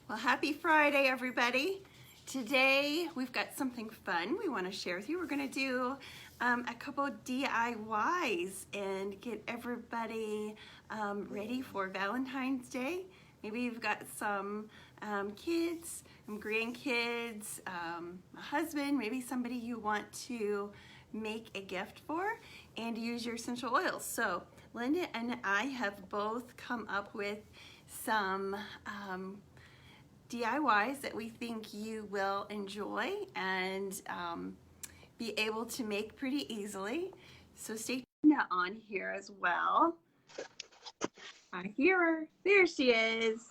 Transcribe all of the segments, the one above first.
Well, happy Friday, everybody. Today we've got something fun we want to share with you. We're going to do a couple DIYs and get everybody ready for Valentine's Day. Maybe you've got some kids, some grandkids, a husband, maybe somebody you want to make a gift for and use your essential oils. So Linda and I have both come up with some DIYs that we think you will enjoy and be able to make pretty easily. So stay tuned on here as well. I hear her. There she is.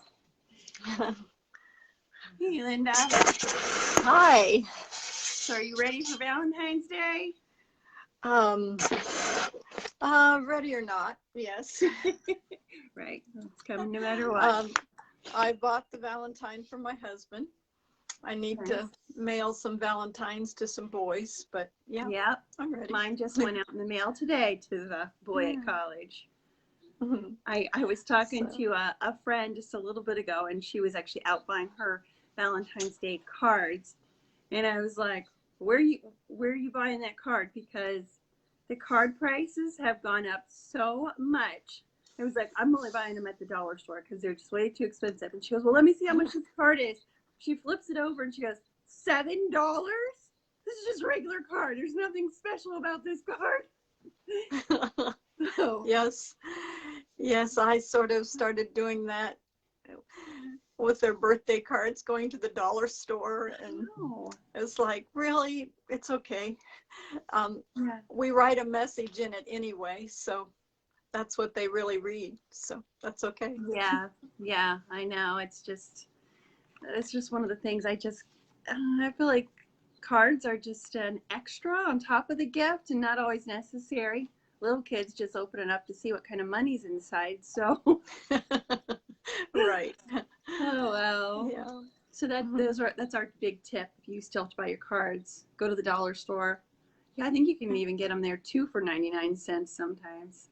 Hey, Linda. Hi. So are you ready for Valentine's Day? Ready or not, yes. Right. It's coming no matter what. I bought the Valentine for my husband. I need to mail some Valentines to some boys, but yeah, Yep. I'm ready. Mine just went out in the mail today to the boy at college. I was talking to a friend just a little bit ago, and she was actually out buying her Valentine's Day cards, and I was like, where are you buying that card? Because the card prices have gone up so much. I was like, I'm only buying them at the dollar store because they're just way too expensive. And she goes, well, let me see how much this card is. She flips it over and she goes, $7? This is just a regular card. There's nothing special about this card. So, Yes, I sort of started doing that with their birthday cards, going to the dollar store, and it's like, really, it's okay. We write a message in it anyway, so that's what they really read, so that's okay. Yeah, I know. It's just one of the things I feel like cards are just an extra on top of the gift and not always necessary. Little kids just open it up to see what kind of money's inside, so. Right. Oh, well. Yeah. So that's our big tip. If you still have to buy your cards, go to the dollar store. Yeah, I think you can even get them there too for 99 cents sometimes.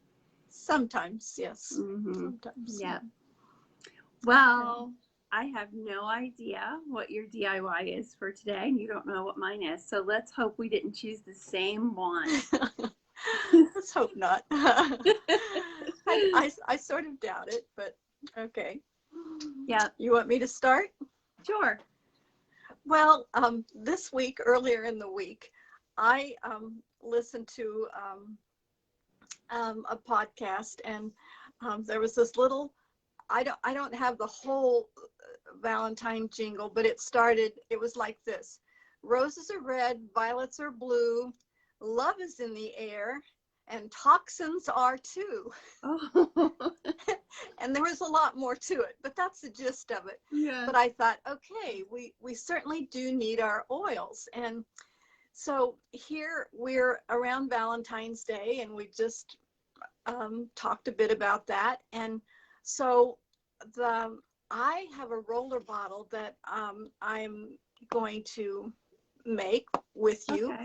Sometimes, yes. Sometimes. Yeah. Well, I have no idea what your DIY is for today, and you don't know what mine is. So let's hope we didn't choose the same one. Let's hope not. I sort of doubt it, but okay. Yeah. You want me to start? Sure. Well, this week, earlier in the week, I listened to a podcast, and there was this little, I don't have the whole Valentine jingle, but it was like this: roses are red, violets are blue, love is in the air, and toxins are too. Oh. And there was a lot more to it, but that's the gist of it. Yeah. But I thought, okay, we certainly do need our oils. And so here we're around Valentine's Day, and we just talked a bit about that. And so I have a roller bottle that I'm going to make with you,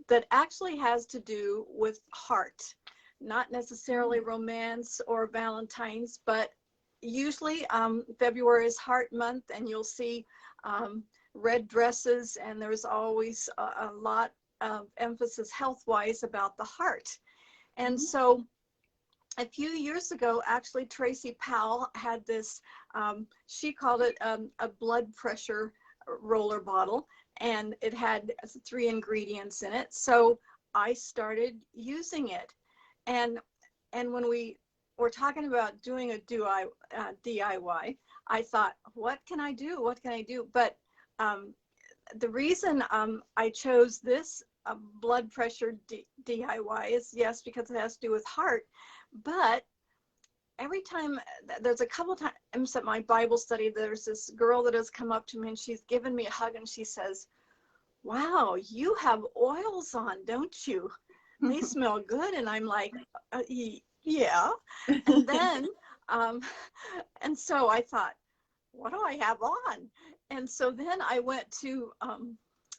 that actually has to do with heart, not necessarily romance or Valentine's, but usually February is heart month, and you'll see red dresses, and there's always a lot of emphasis health-wise about the heart. And so a few years ago, actually, Tracy Powell had this, she called it a blood pressure roller bottle, and it had 3 ingredients in it. So I started using it. And when we were talking about doing a DIY, I thought, what can I do? What can I do? But the reason I chose this blood pressure DIY is, yes, because it has to do with heart. But every time, there's a couple times at my Bible study, there's this girl that has come up to me, and she's given me a hug, and she says, wow, you have oils on, don't you? They smell good. And I'm like, yeah. And then, and so I thought, what do I have on? And so then I went to,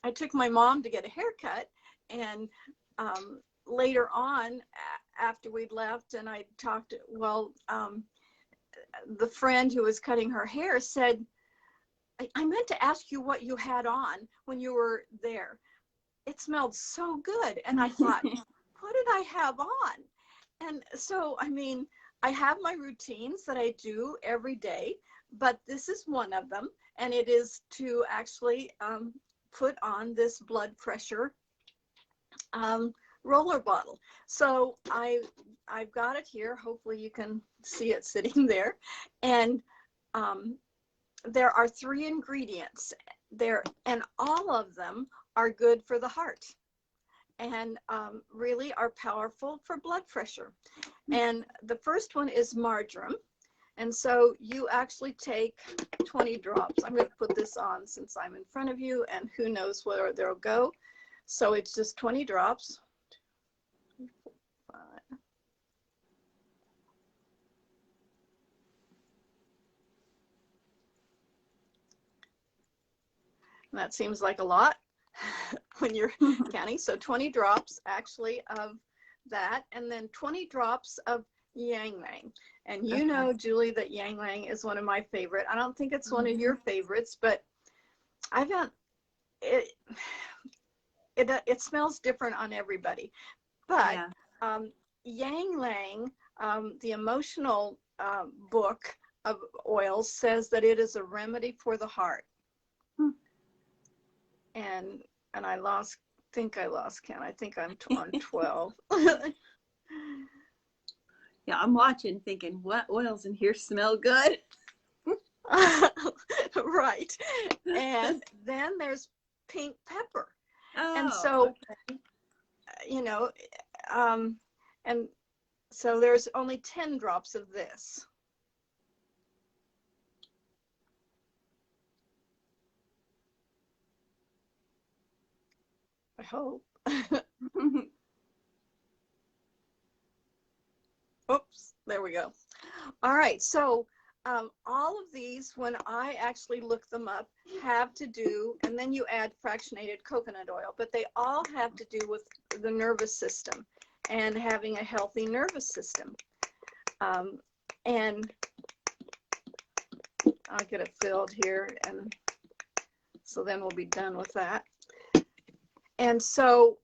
I took my mom to get a haircut, and later on, after we'd left and I talked, the friend who was cutting her hair said, I meant to ask you what you had on when you were there. It smelled so good. And I thought, what did I have on? And so, I mean, I have my routines that I do every day, but this is one of them. And it is to actually put on this blood pressure roller bottle. So I've got it here. Hopefully you can see it sitting there. And there are 3 ingredients there, and all of them are good for the heart and really are powerful for blood pressure. And the first one is marjoram. And so you actually take 20 drops. I'm going to put this on since I'm in front of you, and who knows where they'll go. So it's just 20 drops. 2, 4, 5. And that seems like a lot when you're counting. So 20 drops actually of that, and then 20 drops of ylang ylang. And you know, Julie, that ylang ylang is one of my favorite. I don't think it's one of your favorites, but I found it smells different on everybody. But ylang ylang, the emotional book of oils, says that it is a remedy for the heart. And I think I lost count. I think I'm on 12. Yeah, I'm watching thinking, what oils in here smell good? Right. And then there's pink pepper. Oh, and so, you know, and so there's only 10 drops of this. I hope. Oops, there we go. All right, so all of these, when I actually look them up, have to do, and then you add fractionated coconut oil, but they all have to do with the nervous system and having a healthy nervous system. And I'll get it filled here, and so then we'll be done with that. And so,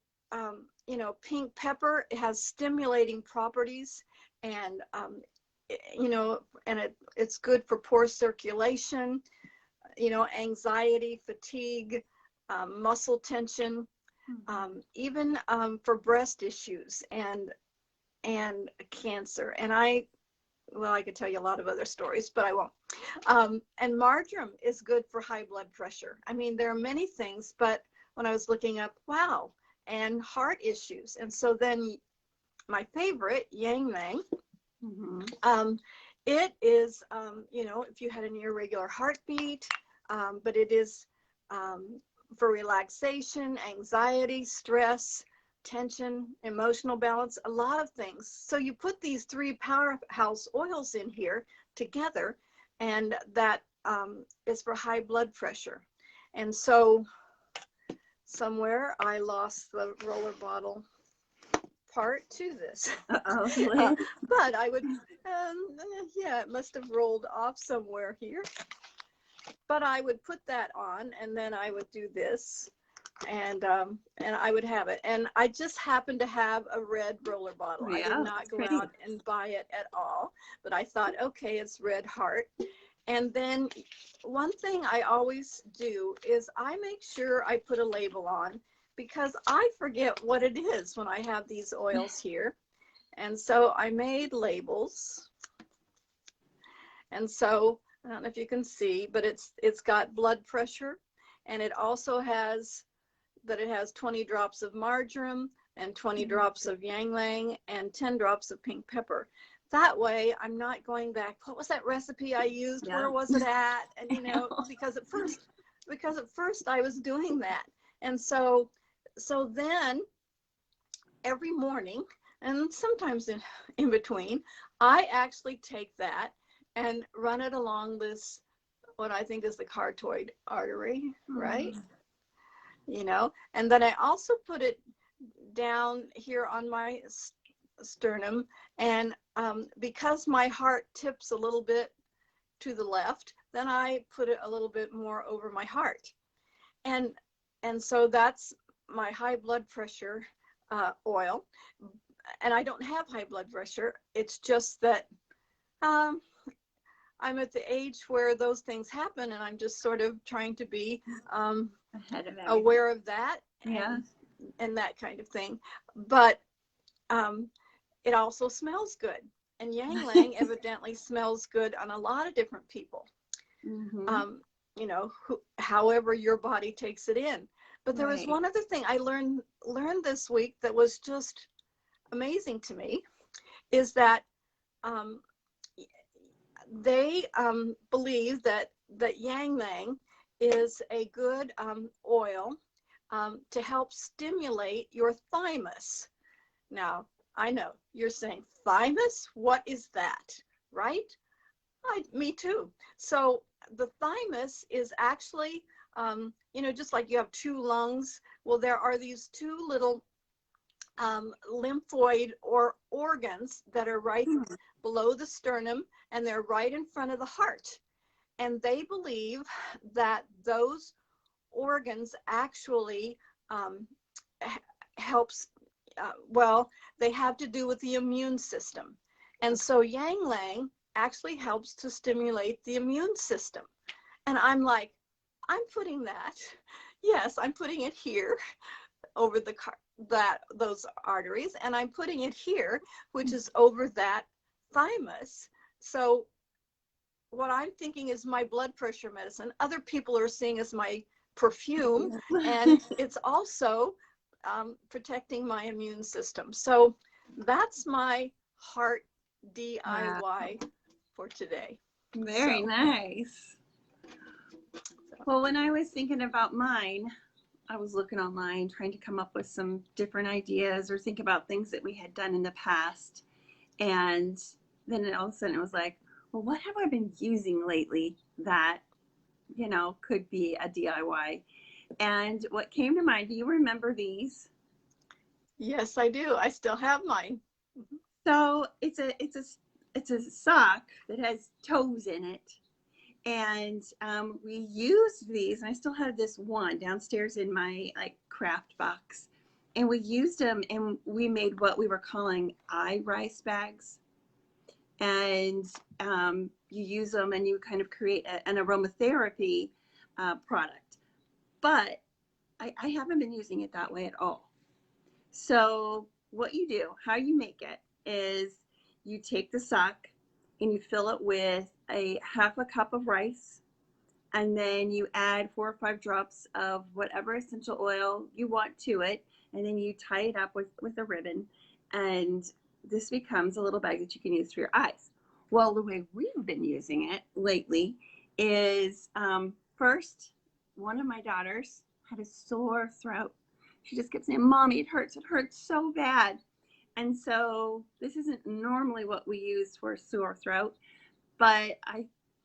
you know, pink pepper has stimulating properties, and you know, and it's good for poor circulation, you know, anxiety, fatigue, muscle tension, even for breast issues and cancer. And I could tell you a lot of other stories, but I won't. And marjoram is good for high blood pressure. I mean, there are many things, but when I was looking up, wow, and heart issues. And so then my favorite, ylang ylang, it is, you know, if you had an irregular heartbeat, but it is for relaxation, anxiety, stress, tension, emotional balance, a lot of things. So you put these 3 powerhouse oils in here together, and that is for high blood pressure. And so somewhere I lost the roller bottle part to this. But I would, yeah, it must have rolled off somewhere here. But I would put that on, and then I would do this, and I would have it. And I just happened to have a red roller bottle. I did not go out and buy it at all, but I thought, okay, it's red heart. And then one thing I always do is I make sure I put a label on, because I forget what it is when I have these oils here. And so I made labels. And so I don't know if you can see, but it's got blood pressure, and it also has that it has 20 drops of marjoram and 20 drops of ylang ylang and 10 drops of pink pepper. That way I'm not going back, what was that recipe I used? Yeah. Where was it at? And you know, because at first I was doing that. And so then every morning, and sometimes in between, I actually take that and run it along this, what I think is the carotid artery, right? You know, and then I also put it down here on my sternum, and because my heart tips a little bit to the left, then I put it a little bit more over my heart. And so that's my high blood pressure oil. And I don't have high blood pressure. It's just that um, I'm at the age where those things happen, and I'm just sort of trying to be Ahead of everything. aware of that and that kind of thing. But it also smells good. And Yang Lang evidently smells good on a lot of different people. You know, however your body takes it in. But there was one other thing I learned this week that was just amazing to me, is that they believe that Yang Lang is a good oil to help stimulate your thymus. Now, I know you're saying, thymus? What is that? Right? Me too. So the thymus is actually, you know, just like you have two lungs. Well, there are these two little lymphoid or organs that are right below the sternum, and they're right in front of the heart. And they believe that those organs actually helps, well, they have to do with the immune system. And so Yang Lang actually helps to stimulate the immune system. And I'm like, I'm putting that, yes, I'm putting it here over those arteries, and I'm putting it here, which is over that thymus. So what I'm thinking is my blood pressure medicine. Other people are seeing as my perfume, and it's also protecting my immune system. So that's my heart DIY for today. Very nice. Well, when I was thinking about mine, I was looking online, trying to come up with some different ideas or think about things that we had done in the past. And then all of a sudden it was like, well, what have I been using lately that, you know, could be a DIY? And what came to mind, do you remember these? Yes, I do. I still have mine. So it's a sock that has toes in it. And we used these, and I still have this one downstairs in my like craft box. And we used them, and we made what we were calling eye rice bags. And you use them, and you kind of create an aromatherapy product. But I haven't been using it that way at all. So what you do, how you make it, is you take the sock and you fill it with a half a cup of rice, and then you add 4 or 5 drops of whatever essential oil you want to it, and then you tie it up with a ribbon, and this becomes a little bag that you can use for your eyes. Well, the way we've been using it lately is first, one of my daughters had a sore throat. She just kept saying, Mommy, it hurts so bad. And so this isn't normally what we use for a sore throat, but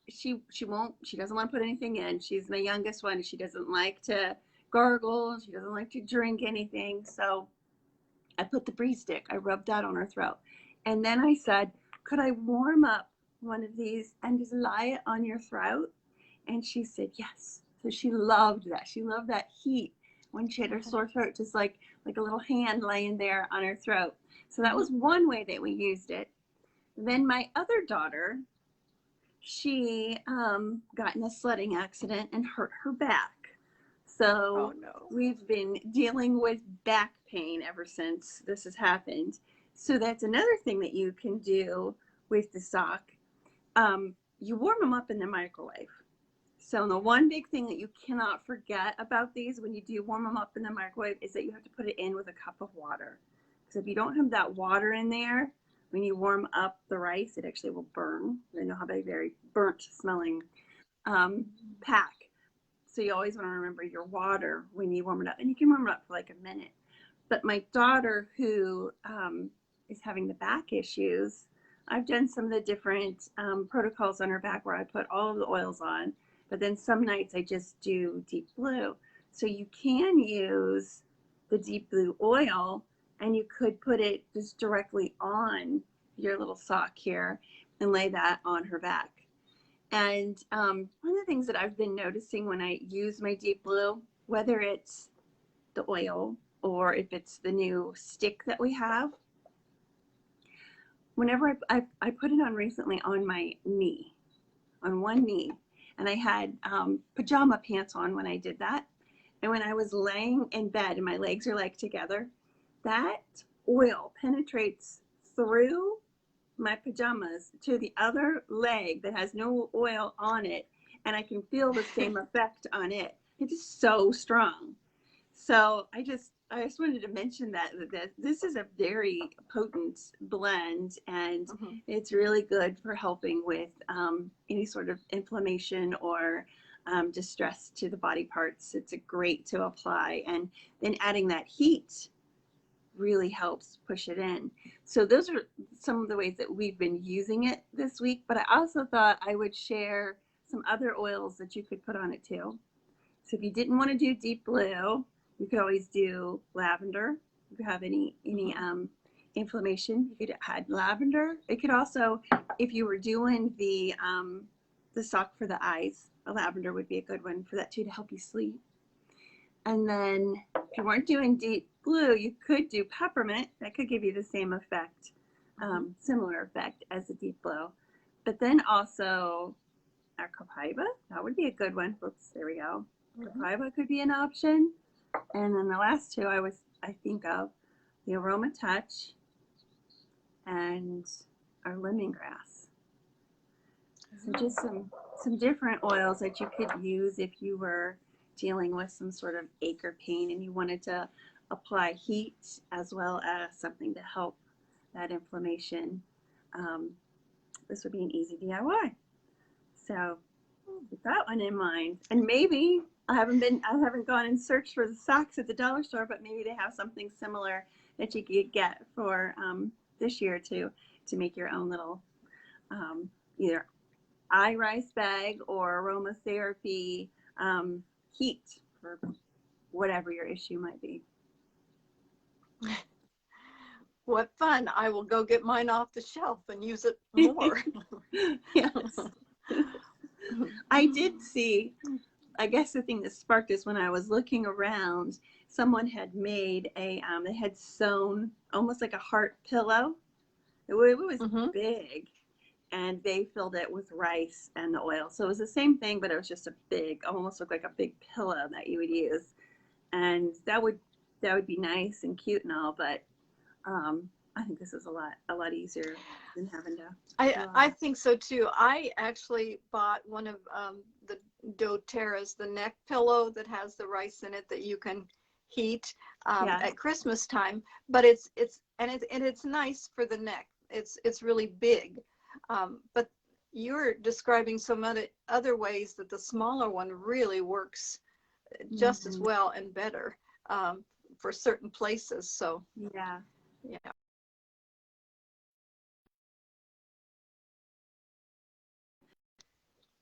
she doesn't want to put anything in. She's my youngest one. She doesn't like to gargle. She doesn't like to drink anything. So I put the Bree stick. I rubbed that on her throat. And then I said, could I warm up one of these and just lie it on your throat? And she said, yes. So she loved that. She loved that heat when she had her sore throat, just like a little hand laying there on her throat. So that was one way that we used it. Then my other daughter, she got in a sledding accident and hurt her back. So we've been dealing with back pain ever since this has happened. So that's another thing that you can do with the sock. You warm them up in the microwave. So the one big thing that you cannot forget about these when you do warm them up in the microwave is that you have to put it in with a cup of water. Because if you don't have that water in there, when you warm up the rice, it actually will burn. And you'll have a very burnt smelling pack. So you always want to remember your water when you warm it up. And you can warm it up for like a minute. But my daughter, who is having the back issues, I've done some of the different protocols on her back where I put all of the oils on. But then some nights I just do deep blue. So you can use the deep blue oil, and you could put it just directly on your little sock here and lay that on her back. And one of the things that I've been noticing when I use my deep blue, whether it's the oil or if it's the new stick that we have, whenever I put it on recently on my knee, on one knee, and I had pajama pants on when I did that. And when I was laying in bed and my legs are like together, that oil penetrates through my pajamas to the other leg that has no oil on it, and I can feel the same effect on it. It is so strong. So I just wanted to mention that this is a very potent blend, and it's really good for helping with any sort of inflammation or distress to the body parts. It's a great to apply, and then adding that heat really helps push it in. So those are some of the ways that we've been using it this week, but I also thought I would share some other oils that you could put on it too. So if you didn't want to do deep blue, you could always do lavender. If you have any inflammation, you could add lavender. It could also, if you were doing the sock for the eyes, a lavender would be a good one for that too, to help you sleep. And then if you weren't doing deep blue, you could do peppermint. That could give you the same effect, similar effect as the deep blue. But then also our copaiba, that would be a good one. Oops, there we go. Copaiba could be an option. And then the last two I think of the Aroma Touch and our lemongrass. So just some different oils that you could use if you were dealing with some sort of ache or pain and you wanted to apply heat as well as something to help that inflammation. This would be an easy DIY. So keep that one in mind. And maybe I haven't gone and searched for the socks at the dollar store, but maybe they have something similar that you could get for this year to make your own little either eye rice bag or aromatherapy heat for whatever your issue might be. What fun. I will go get mine off the shelf and use it more. Yes. I did see, I guess the thing that sparked this when I was looking around, someone had made they had sewn almost like a heart pillow. It was big, and they filled it with rice and the oil. So it was the same thing, but it was just a big, almost looked like a big pillow that you would use. And that would be nice and cute and all, but I think this is a lot easier than having to. I think so too. I actually bought one of the doTERRA's, the neck pillow that has the rice in it that you can heat at Christmas time. But it's nice for the neck. It's really big. But you're describing some other ways that the smaller one really works just as well and better for certain places. So yeah.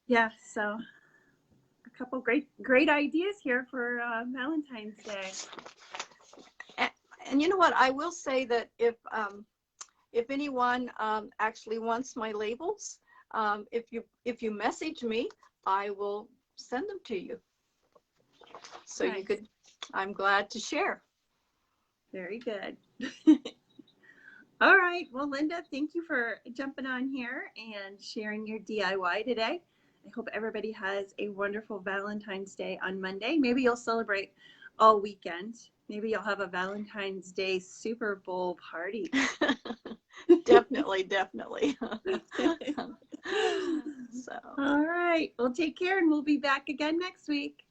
Yeah, so a couple great ideas here for Valentine's Day. And you know what? I will say that if anyone actually wants my labels, if you message me, I will send them to you. So nice. You could. I'm glad to share. Very good. All right. Well, Linda, thank you for jumping on here and sharing your DIY today. I hope everybody has a wonderful Valentine's Day on Monday. Maybe you'll celebrate all weekend. Maybe you'll have a Valentine's Day Super Bowl party. Definitely. So. All right. Well, take care, and we'll be back again next week.